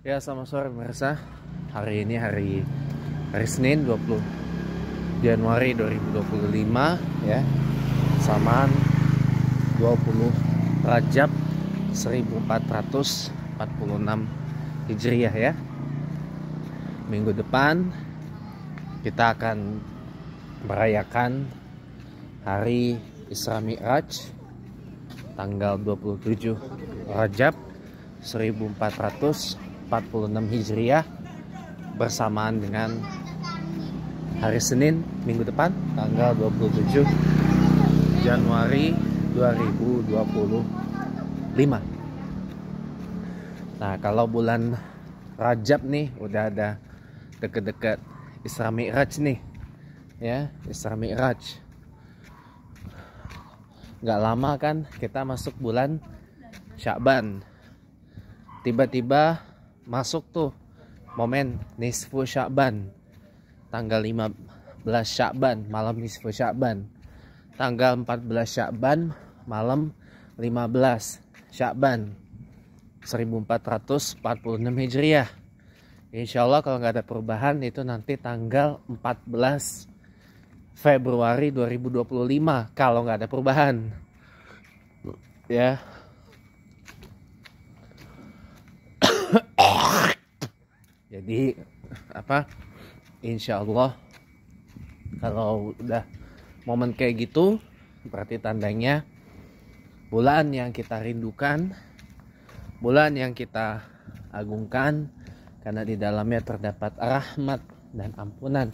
Ya, selamat sore pemirsa. Hari ini hari Senin 20 Januari 2025 ya. Samaan 20 Rajab 1446 Hijriah ya. Minggu depan kita akan merayakan hari Isra Mi'raj tanggal 27 Rajab 1446 Hijriah bersamaan dengan hari Senin minggu depan tanggal 27 Januari 2025. Nah, kalau bulan Rajab nih udah ada deket-deket Isra Mi'raj nih ya, Isra Mi'raj. Nggak lama kan kita masuk bulan Sya'ban. Tiba-tiba masuk tuh momen nisfu Sya'ban, tanggal 15 Sya'ban malam nisfu Sya'ban, tanggal 14 Sya'ban malam 15 Sya'ban 1446 Hijriah. Insya Allah kalau nggak ada perubahan itu nanti tanggal 14 Februari 2025 kalau nggak ada perubahan ya. Jadi insya Allah kalau udah momen kayak gitu berarti tandanya bulan yang kita rindukan, bulan yang kita agungkan, karena di dalamnya terdapat rahmat dan ampunan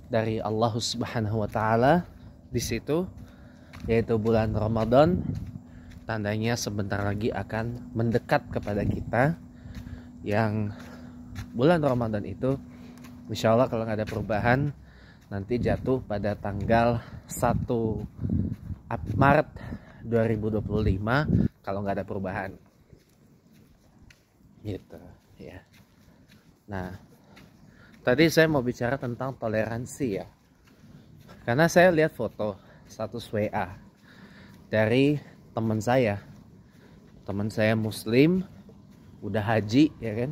dari Allah Subhanahu wa taala di situ, yaitu bulan Ramadan. Tandanya sebentar lagi akan mendekat kepada kita, yang bulan Ramadan itu insya Allah kalau nggak ada perubahan nanti jatuh pada tanggal 1 Maret 2025 kalau nggak ada perubahan gitu ya. Nah, tadi saya mau bicara tentang toleransi ya, karena saya lihat foto status WA dari teman saya muslim, udah haji ya kan,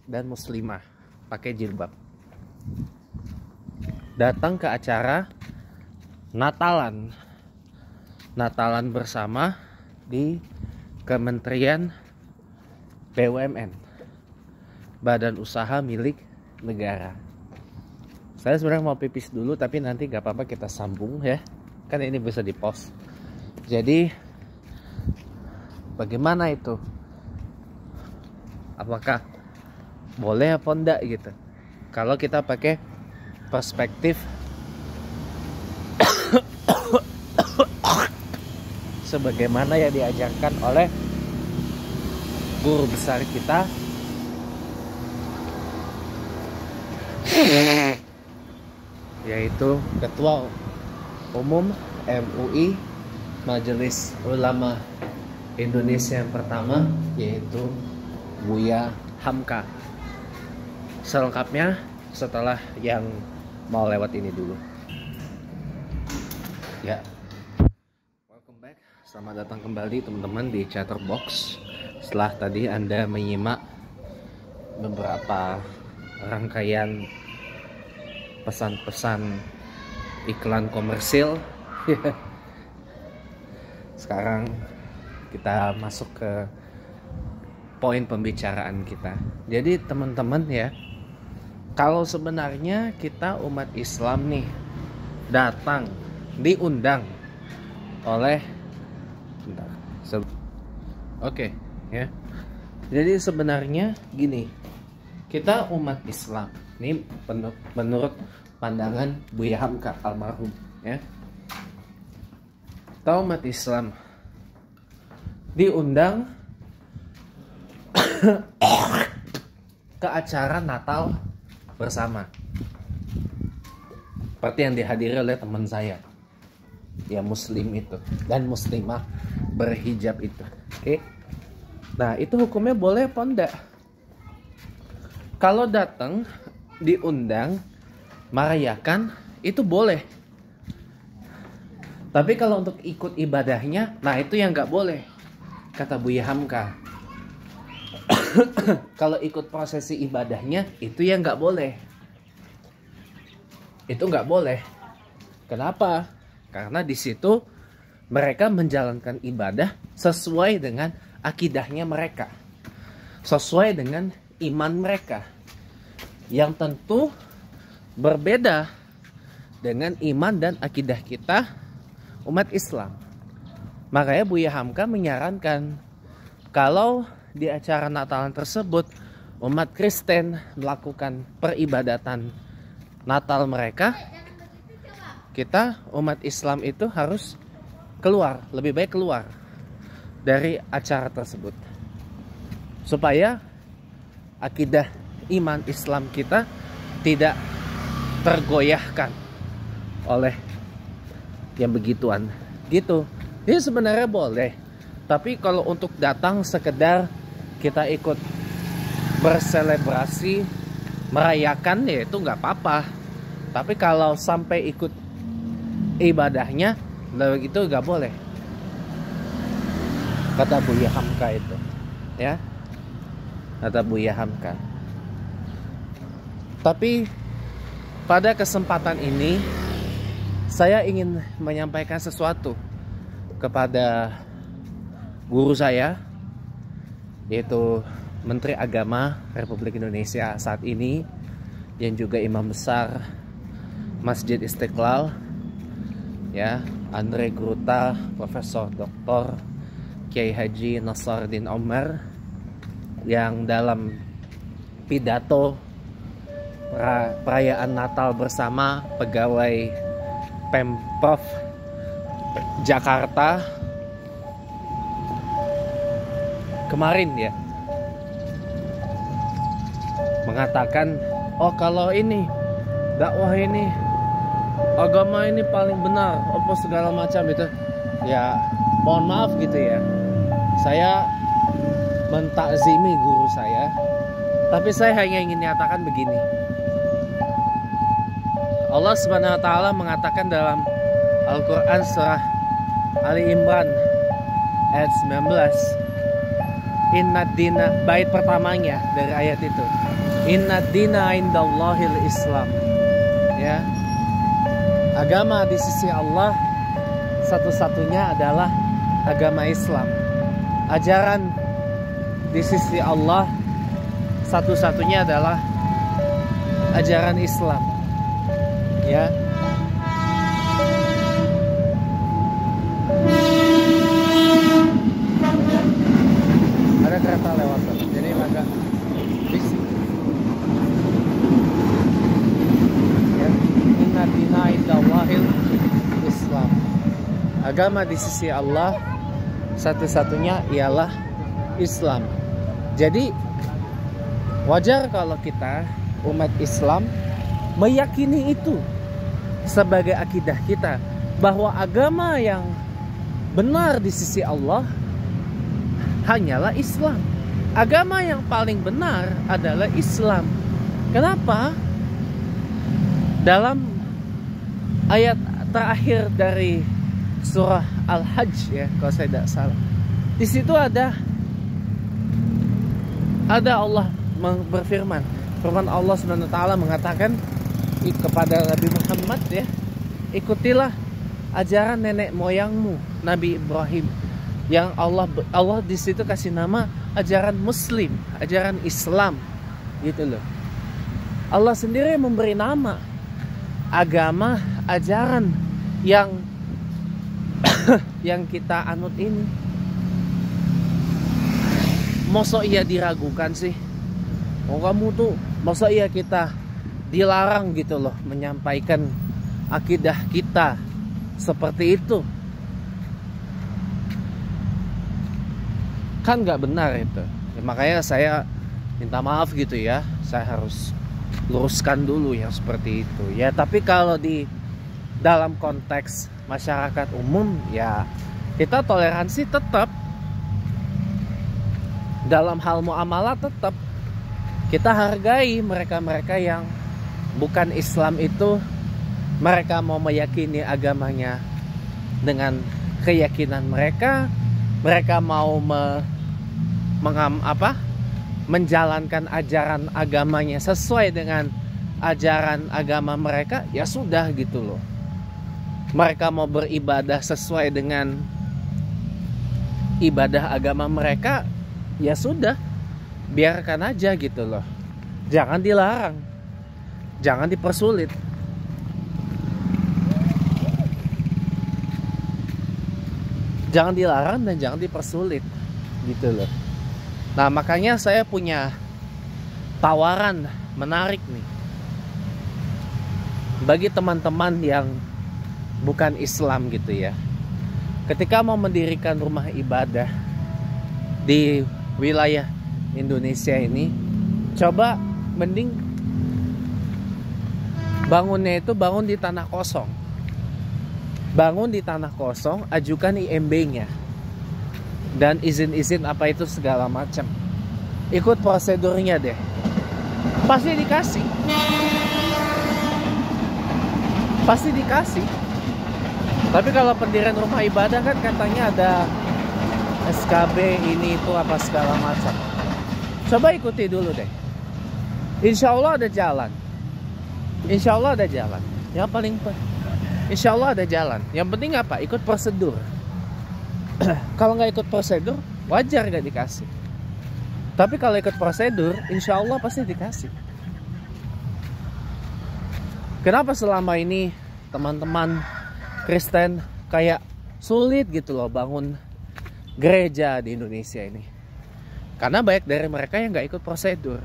dan muslimah pakai jilbab, datang ke acara Natalan bersama di Kementerian BUMN, badan usaha milik negara. Saya sebenarnya mau pipis dulu, tapi nanti gak apa-apa kita sambung ya, kan ini bisa di post. Jadi bagaimana itu, apakah boleh apa enggak gitu kalau kita pakai perspektif sebagaimana yang diajarkan oleh guru besar kita, yaitu Ketua Umum MUI Majelis Ulama Indonesia yang pertama, yaitu Buya Hamka. Selengkapnya setelah yang mau lewat ini dulu ya. Welcome back, selamat datang kembali teman-teman di Chatterbox. Setelah tadi Anda menyimak beberapa rangkaian pesan-pesan iklan komersil, sekarang kita masuk ke poin pembicaraan kita. Jadi teman-teman ya, kalau sebenarnya kita umat Islam nih datang, diundang oleh Oke ya. Jadi sebenarnya gini, kita umat Islam ini menurut pandangan Buya Hamka almarhum ya, kita umat Islam diundang ke acara Natal bersama, seperti yang dihadiri oleh teman saya ya, muslim itu dan muslimah berhijab itu. Oke. Nah, itu hukumnya boleh apa enggak? Kalau datang diundang merayakan itu boleh. Tapi kalau untuk ikut ibadahnya, nah itu yang nggak boleh, kata Buya Hamka. kalau ikut prosesi ibadahnya itu yang nggak boleh. Itu nggak boleh. Kenapa? Karena di situ mereka menjalankan ibadah sesuai dengan akidahnya mereka, sesuai dengan iman mereka, yang tentu berbeda dengan iman dan akidah kita umat Islam. Makanya Buya Hamka menyarankan kalau di acara Natalan tersebut umat Kristen melakukan peribadatan Natal mereka, kita umat Islam itu harus keluar, lebih baik keluar dari acara tersebut supaya akidah iman Islam kita tidak tergoyahkan oleh yang begituan gitu. Ini sebenarnya boleh, tapi kalau untuk datang sekedar kita ikut berselebrasi merayakan ya itu nggak apa-apa. Tapi kalau sampai ikut ibadahnya itu nggak boleh, kata Buya Hamka itu, ya, kata Buya Hamka. Tapi pada kesempatan ini saya ingin menyampaikan sesuatu kepada guru saya, yaitu Menteri Agama Republik Indonesia saat ini, yang juga Imam Besar Masjid Istiqlal, ya, Andre Gruta, Profesor Dr. Kiai Haji Nasaruddin Umar, yang dalam pidato perayaan Natal bersama pegawai Pemprov Jakarta kemarin ya mengatakan, oh kalau ini dakwah ini agama ini paling benar apa segala macam itu, ya mohon maaf gitu ya, saya mentakzimi guru saya, tapi saya hanya ingin nyatakan begini. Allah Subhanahu wa taala mengatakan dalam Al-Qur'an surah Ali Imran ayat 19, Inna dina, bait pertamanya dari ayat itu, Inna dina indallahil Islam, ya, agama di sisi Allah satu-satunya adalah agama Islam. Ajaran di sisi Allah satu-satunya adalah ajaran Islam, ya. Ada kereta lewat, jadi agak bising. Ya. Inna dina indallahil Islam. Agama di sisi Allah satu-satunya ialah Islam. Jadi wajar kalau kita umat Islam meyakini itu sebagai akidah kita, bahwa agama yang benar di sisi Allah hanyalah Islam. Agama yang paling benar adalah Islam. Kenapa? Dalam ayat terakhir dari surah Al-Hajj, ya, kalau saya tidak salah, di situ ada Allah berfirman. Firman Allah Subhanahu wa taala mengatakan kepada Nabi Muhammad, ya, ikutilah ajaran nenek moyangmu Nabi Ibrahim, yang Allah di situ kasih nama ajaran Muslim, ajaran Islam, gitu loh. Allah sendiri memberi nama agama, ajaran yang yang kita anut ini. Masa iya diragukan sih? Oh, kamu tuh masa iya kita dilarang gitu loh menyampaikan akidah kita seperti itu? Kan nggak benar itu ya, makanya saya minta maaf gitu ya, saya harus luruskan dulu yang seperti itu ya. Tapi kalau di dalam konteks masyarakat umum ya, kita toleransi tetap, dalam hal muamalah tetap kita hargai mereka-mereka yang bukan Islam itu, mereka mau meyakini agamanya dengan keyakinan mereka, mereka mau menjalankan ajaran agamanya sesuai dengan ajaran agama mereka, ya sudah gitu loh. Mereka mau beribadah sesuai dengan ibadah agama mereka, ya sudah, biarkan aja gitu loh. Jangan dilarang, jangan dipersulit. Jangan dilarang dan jangan dipersulit gitu loh. Nah, makanya saya punya tawaran menarik nih bagi teman-teman yang bukan Islam gitu ya. Ketika mau mendirikan rumah ibadah di wilayah Indonesia ini, coba mending bangunnya itu bangun di tanah kosong. Bangun di tanah kosong, ajukan IMB-nya dan izin-izin apa itu segala macam. Ikut prosedurnya deh, pasti dikasih. Pasti dikasih. Tapi kalau pendirian rumah ibadah kan katanya ada SKB ini itu apa segala macam. Coba ikuti dulu deh. Insya Allah ada jalan. Insya Allah ada jalan. Yang paling insya Allah ada jalan. Yang penting apa? Ikut prosedur. Kalau nggak ikut prosedur, wajar nggak dikasih. Tapi kalau ikut prosedur, insya Allah pasti dikasih. Kenapa selama ini teman-teman Kristen kayak sulit gitu loh bangun gereja di Indonesia ini? Karena banyak dari mereka yang nggak ikut prosedur.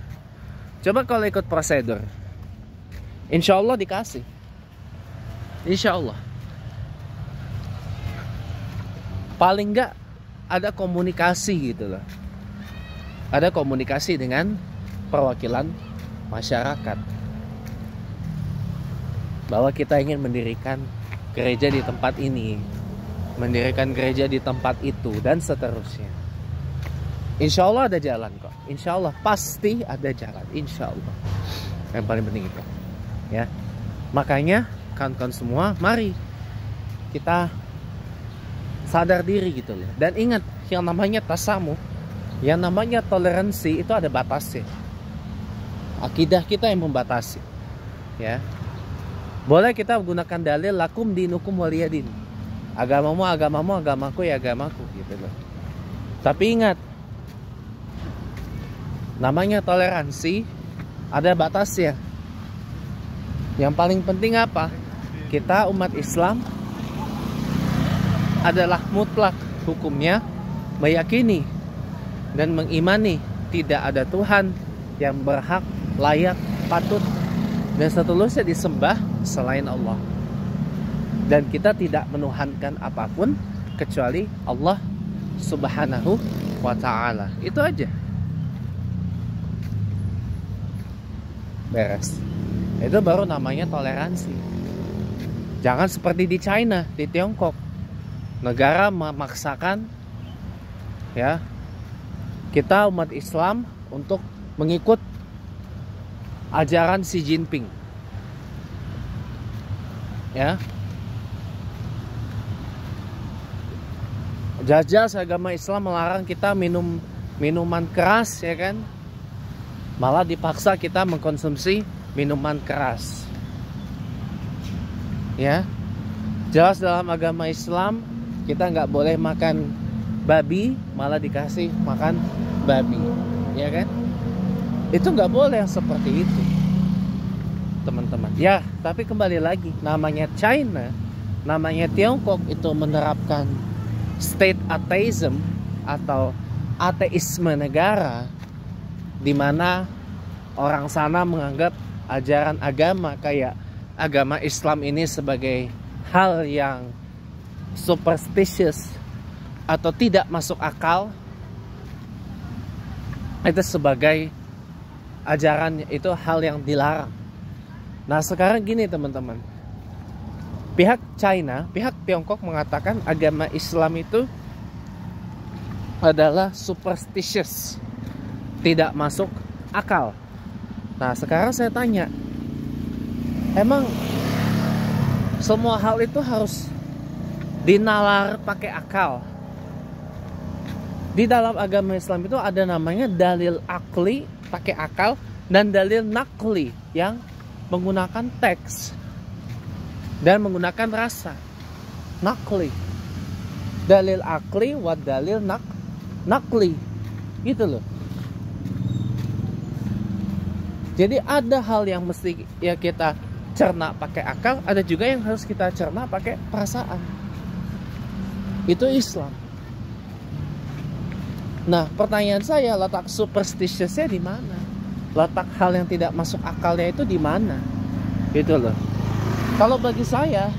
Coba kalau ikut prosedur, insya Allah dikasih. Insya Allah. Paling nggak ada komunikasi gitu loh. Ada komunikasi dengan perwakilan masyarakat bahwa kita ingin mendirikan gereja di tempat ini, mendirikan gereja di tempat itu, dan seterusnya. Insya Allah ada jalan kok. Insya Allah pasti ada jalan. Insya Allah. Yang paling penting itu, ya. Makanya kawan-kawan semua, mari kita sadar diri gitu loh. Dan ingat, yang namanya tasamuh, yang namanya toleransi itu ada batasnya. Akidah kita yang membatasi, ya. Boleh kita menggunakan dalil lakum dinukum waliyadin. Agamamu agamamu, agamaku ya agamaku gitu loh. Tapi ingat, namanya toleransi ada batasnya. Yang paling penting apa? Kita umat Islam adalah mutlak hukumnya meyakini dan mengimani tidak ada Tuhan yang berhak, layak, patut dan seterusnya disembah selain Allah. Dan kita tidak menuhankan apapun kecuali Allah Subhanahu wa ta'ala. Itu aja. Beres. Itu baru namanya toleransi. Jangan seperti di China, di Tiongkok. Negara memaksakan ya kita umat Islam untuk mengikut ajaran Xi Jinping. Ya. Jelas agama Islam melarang kita minum minuman keras, ya kan? Malah dipaksa kita mengkonsumsi minuman keras. Ya. Jelas dalam agama Islam kita nggak boleh makan babi, malah dikasih makan babi, ya kan? Itu nggak boleh yang seperti itu, teman-teman. Ya, tapi kembali lagi, namanya China, namanya Tiongkok itu menerapkan state atheism atau ateisme negara, di mana orang sana menganggap ajaran agama kayak agama Islam ini sebagai hal yang superstitious atau tidak masuk akal. Itu sebagai ajaran, itu hal yang dilarang. Nah sekarang gini teman-teman, pihak China, pihak Tiongkok mengatakan agama Islam itu adalah superstitious, tidak masuk akal. Nah sekarang saya tanya, emang semua hal itu harus dinalar pakai akal? Di dalam agama Islam itu ada namanya dalil akli, pakai akal, dan dalil nakli yang menggunakan teks dan menggunakan rasa. Nakli. Dalil akli wa dalil nakli. Gitu loh. Jadi ada hal yang mesti ya kita cerna pakai akal, ada juga yang harus kita cerna pakai perasaan. Itu Islam. Nah, pertanyaan saya, letak superstitiousnya di mana? Letak hal yang tidak masuk akalnya itu di mana? Gitu loh. Kalau bagi saya,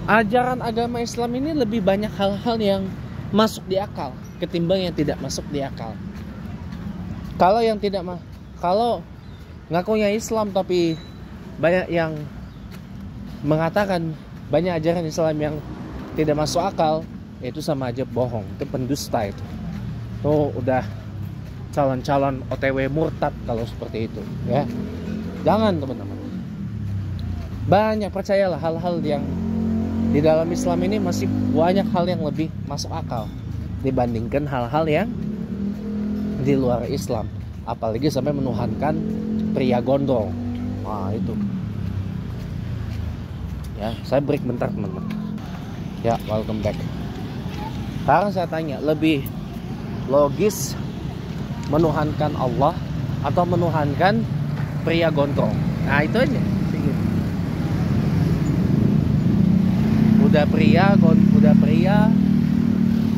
ajaran agama Islam ini lebih banyak hal-hal yang masuk di akal ketimbang yang tidak masuk di akal. Kalau ngakunya Islam tapi banyak yang mengatakan banyak ajaran Islam yang tidak masuk akal, itu sama aja bohong, itu pendusta itu. Tuh udah calon-calon OTW murtad kalau seperti itu, ya. Jangan teman-teman. Banyak, percayalah, hal-hal yang di dalam Islam ini masih banyak hal yang lebih masuk akal dibandingkan hal-hal yang di luar Islam. Apalagi sampai menuhankan pria gondrong. Nah itu. Ya, saya break bentar teman-teman. Ya, welcome back. Sekarang saya tanya, lebih logis menuhankan Allah atau menuhankan pria gondrong? Nah itu aja. Udah pria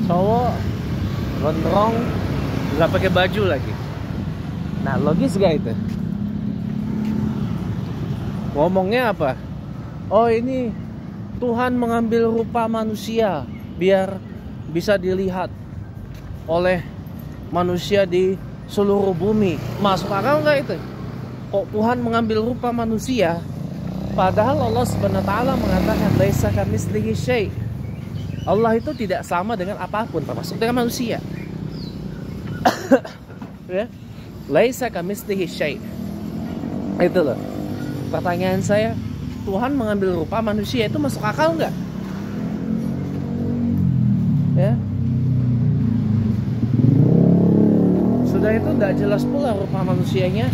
cowok gondrong, nggak pakai baju lagi. Nah logis gak itu? Ngomongnya apa? Oh ini Tuhan mengambil rupa manusia biar bisa dilihat oleh manusia di seluruh bumi. Masuk akal nggak itu? Kok Tuhan mengambil rupa manusia? Padahal Allah Subhanahu wa taala mengatakan laisa kamitslihi syai'. Allah itu tidak sama dengan apapun, termasuk dengan manusia. Ya. Laisa kamitslihi syai'. Itu loh. Pertanyaan saya, Tuhan mengambil rupa manusia itu masuk akal nggak? Ya. Sudah itu tidak jelas pula rupa manusianya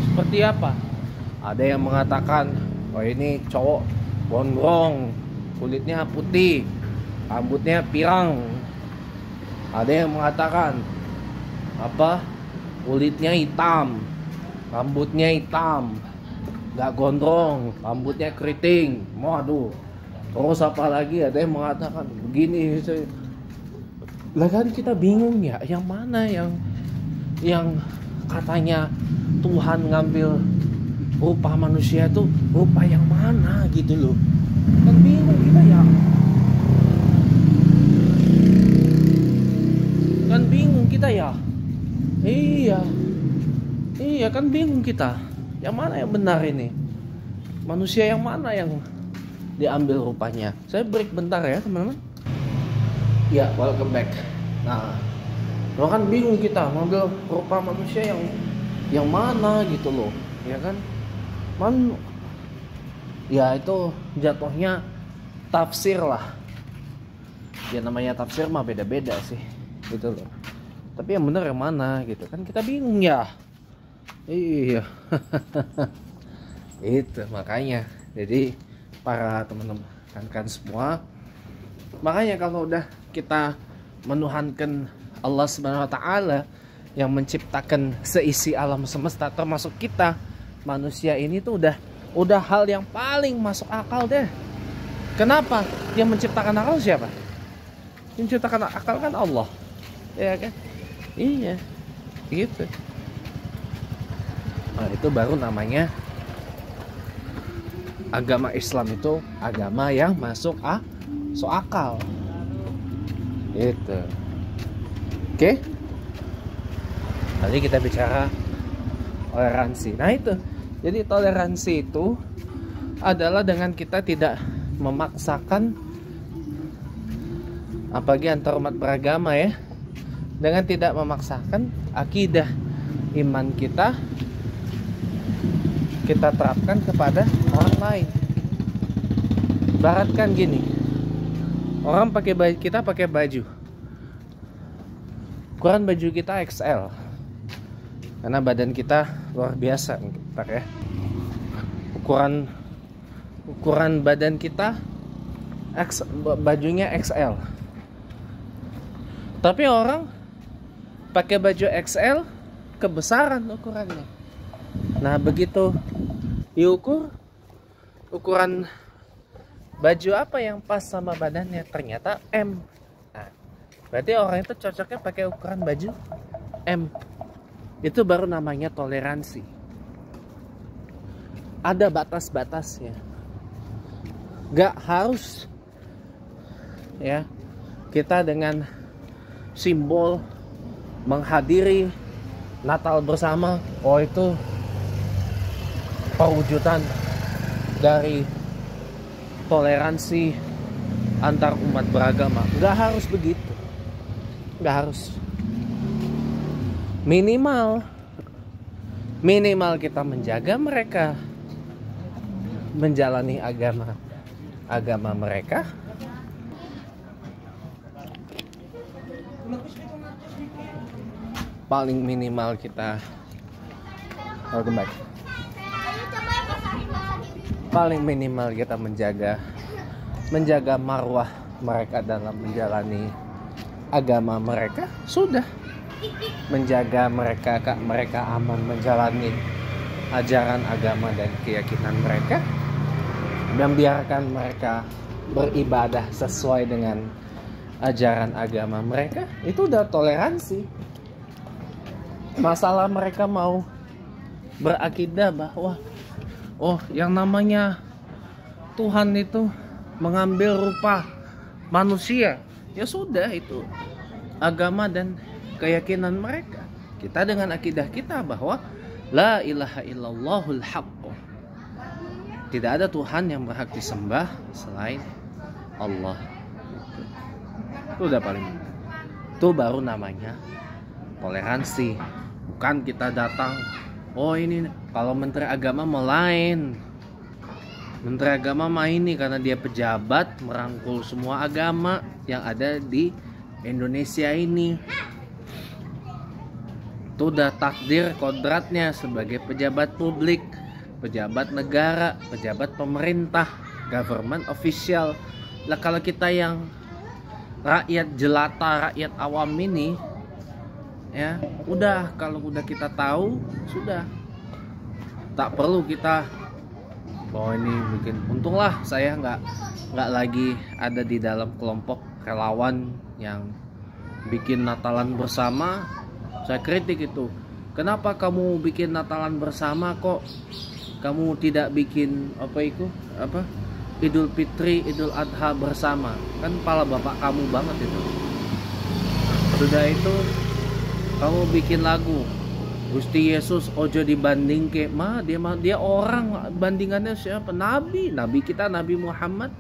seperti apa. Ada yang mengatakan, oh ini cowok gondrong, kulitnya putih, rambutnya pirang. Ada yang mengatakan apa? Kulitnya hitam, rambutnya hitam, nggak gondrong, rambutnya keriting. Waduh. Terus apa lagi? Ada yang mengatakan begini. Lah kan kita bingung ya, yang mana yang katanya Tuhan ngambil rupa manusia itu rupa yang mana gitu loh. Kan bingung kita ya. Kan bingung kita ya. Iya kan bingung kita. Yang mana yang benar ini? Manusia yang mana yang diambil rupanya? Saya break bentar ya teman-teman. Ya, welcome back. Nah, lo kan bingung kita ngambil rupa manusia yang mana gitu loh, ya kan? Ya itu jatuhnya tafsir lah. Ya namanya tafsir mah beda-beda sih, gitu loh. Tapi yang benar yang mana gitu kan kita bingung ya. Iya. Itu makanya. Jadi para teman-teman kan semua, makanya kalau udah kita menuhankan Allah Subhanahu wa taala yang menciptakan seisi alam semesta termasuk kita manusia ini tuh udah hal yang paling masuk akal deh. Kenapa? Yang menciptakan akal siapa? Yang menciptakan akal kan Allah. Ya kan? Iya. Gitu. Nah, itu baru namanya agama Islam, itu agama yang masuk akal. Gitu. Oke? Tadi kita bicara toleransi. Nah itu. Jadi toleransi itu adalah dengan kita tidak memaksakan, apalagi antar umat beragama ya, dengan tidak memaksakan akidah iman kita terapkan kepada orang lain. Ibaratkan gini, orang pakai baju, kita pakai baju, ukuran baju kita XL karena badan kita luar biasa. Bentar ya, ukuran badan kita bajunya XL, tapi orang pakai baju XL kebesaran ukurannya. Nah begitu diukur, ukuran baju apa yang pas sama badannya, ternyata M. Nah, berarti orang itu cocoknya pakai ukuran baju M. Itu baru namanya toleransi. Ada batas-batasnya. Gak harus ya kita dengan simbol menghadiri Natal bersama, oh itu perwujudan dari toleransi antar umat beragama. Gak harus begitu, gak harus. Minimal kita menjaga mereka menjalani agama mereka. Paling minimal kita paling minimal kita menjaga marwah mereka dalam menjalani agama mereka. Sudah menjaga mereka aman menjalani ajaran agama dan keyakinan mereka, dan biarkan mereka beribadah sesuai dengan ajaran agama mereka. Itu udah toleransi. Masalah mereka mau berakidah bahwa oh yang namanya Tuhan itu mengambil rupa manusia, ya sudah, itu agama dan keyakinan mereka. Kita dengan akidah kita bahwa la ilaha illallahul haqq, tidak ada Tuhan yang berhak disembah selain Allah. Itu udah paling, itu baru namanya toleransi. Bukan kita datang, oh ini kalau menteri agama mau lain, menteri agama mah ini karena dia pejabat merangkul semua agama yang ada di Indonesia ini. Itu udah takdir kodratnya sebagai pejabat publik, pejabat negara, pejabat pemerintah, government official. Lah kalau kita yang rakyat jelata, rakyat awam ini, ya udah, kalau udah kita tahu sudah, tak perlu kita bahwa ini mungkin, untunglah saya nggak lagi ada di dalam kelompok relawan yang bikin Natalan bersama. Saya kritik itu. Kenapa kamu bikin Natalan bersama, kok kamu tidak bikin Idul Fitri, Idul Adha bersama? Kan pala bapak kamu banget itu. Sudah itu kamu bikin lagu Gusti Yesus ojo dibanding ke dia orang, bandingannya siapa? Nabi kita, Nabi Muhammad.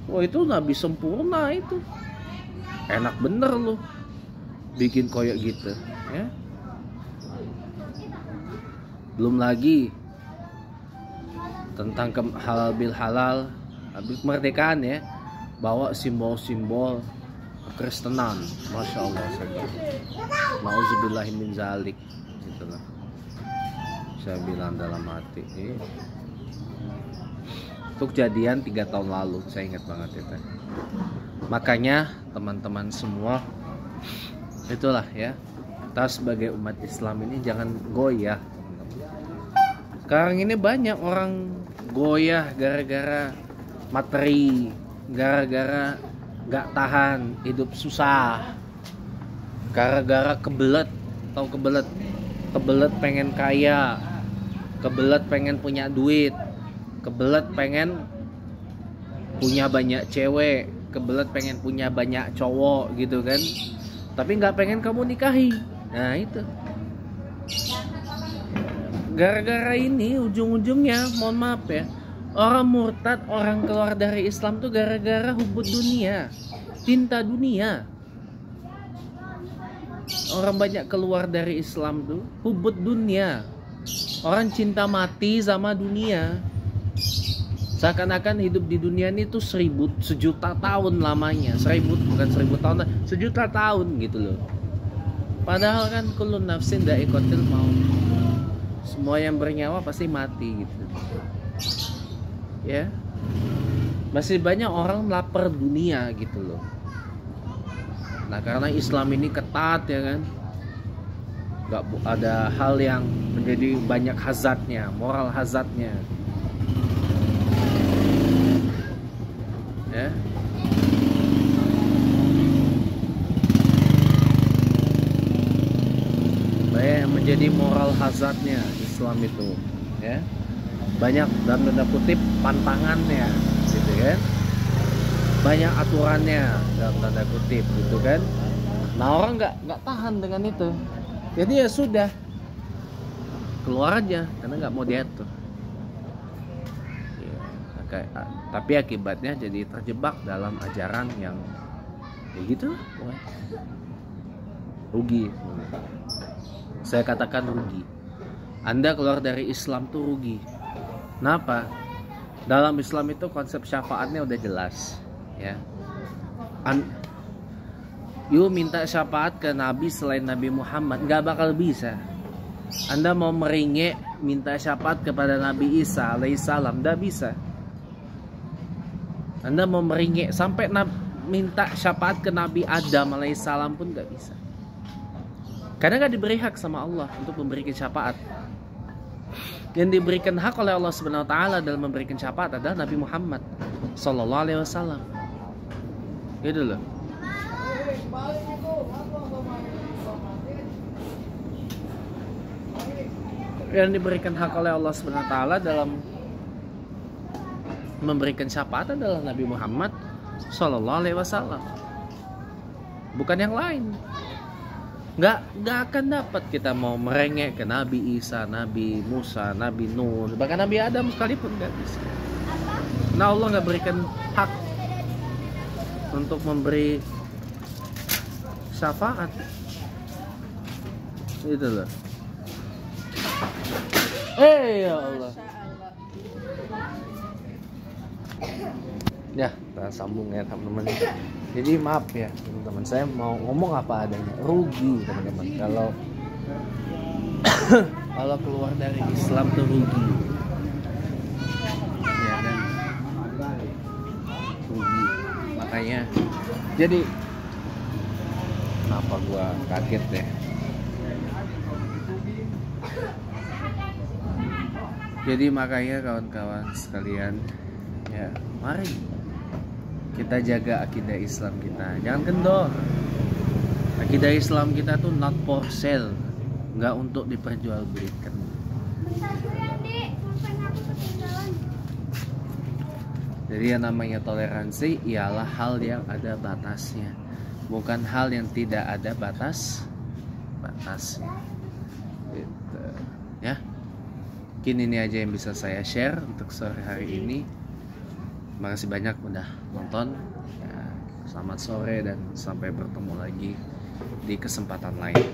Oh itu nabi sempurna itu. Enak bener lu bikin koyok gitu ya. Belum lagi tentang halal bil halal, habis kemerdekaan ya, bawa simbol-simbol Kristenan. Masya Allah, Nauzubillahi min zalik, itulah saya bilang dalam hati. Itu kejadian 3 tahun lalu, saya ingat banget itu. Makanya teman-teman semua, itulah ya, kita sebagai umat Islam ini jangan goyah. Sekarang ini banyak orang goyah gara-gara materi, gara-gara gak tahan hidup susah, gara-gara kebelet. Tahu kebelet? Kebelet pengen kaya, kebelet pengen punya duit, kebelet pengen punya banyak cewek, kebelet pengen punya banyak cowok gitu kan, tapi nggak pengen kamu nikahi. Nah itu gara-gara ini ujung-ujungnya, mohon maaf ya, orang murtad, orang keluar dari Islam tuh gara-gara hubud dunia, cinta dunia. Orang banyak keluar dari Islam tuh hubud dunia, orang cinta mati sama dunia. Seakan-akan hidup di dunia ini tuh 1.000 tahun lamanya. 1.000 bukan 1.000 tahun, 1.000.000 tahun gitu loh. Padahal kan kullu nafsin dha'iqatul maut. Semua yang bernyawa pasti mati gitu. Ya. Masih banyak orang lapar dunia gitu loh. Nah, karena Islam ini ketat ya kan. Gak ada hal yang menjadi banyak hazardnya, moral hazardnya. Ya. Banyak yang menjadi moral hazardnya Islam itu, ya. Banyak dalam tanda kutip pantangannya, gitu kan. Banyak aturannya dalam tanda kutip, gitu kan. Nah, orang nggak tahan dengan itu. Jadi ya sudah, keluar aja karena nggak mau diatur. Ya, tapi akibatnya jadi terjebak dalam ajaran yang ya gitu, rugi. Saya katakan rugi. Anda keluar dari Islam tuh rugi. Kenapa? Dalam Islam itu konsep syafaatnya udah jelas, ya. You minta syafaat ke Nabi selain Nabi Muhammad nggak bakal bisa. Anda mau meringek minta syafaat kepada Nabi Isa alaihissalam nggak bisa. Anda mau meringek sampai minta syafaat ke Nabi Adam alaihissalam pun nggak bisa. Karena nggak diberi hak sama Allah untuk memberikan syafaat. Yang diberikan hak oleh Allah Subhanahu Wa Taala dalam memberikan syafaat adalah Nabi Muhammad Sallallahu Alaihi Wasallam. Gitu loh. Yang diberikan hak oleh Allah Subhanahu Wa Taala dalam memberikan syafaat adalah Nabi Muhammad Sallallahu Alaihi Wasallam. Bukan yang lain. Nggak akan dapat kita mau merengek ke Nabi Isa, Nabi Musa, Nabi Nuh, bahkan Nabi Adam sekalipun nggak bisa. Nah, Allah nggak berikan hak untuk memberi syafaat. Itu loh. Ya Allah. Ya, kita sambung ya teman-teman. Jadi maaf ya teman-teman, saya mau ngomong apa adanya. Rugi teman-teman kalau kalau keluar dari Islam tuh rugi. Ya kan? Rugi. Makanya jadi kenapa gua kaget deh. Jadi makanya kawan-kawan sekalian, ya mari kita jaga akidah Islam kita, jangan kendor. Akidah Islam kita tuh not for sale, nggak untuk diperjualbelikan. Jadi yang namanya toleransi ialah hal yang ada batasnya, bukan hal yang tidak ada batasnya. Gitu. Ya, mungkin ini aja yang bisa saya share untuk sore hari ini. Makasih banyak udah nonton ya, selamat sore dan sampai bertemu lagi di kesempatan lain.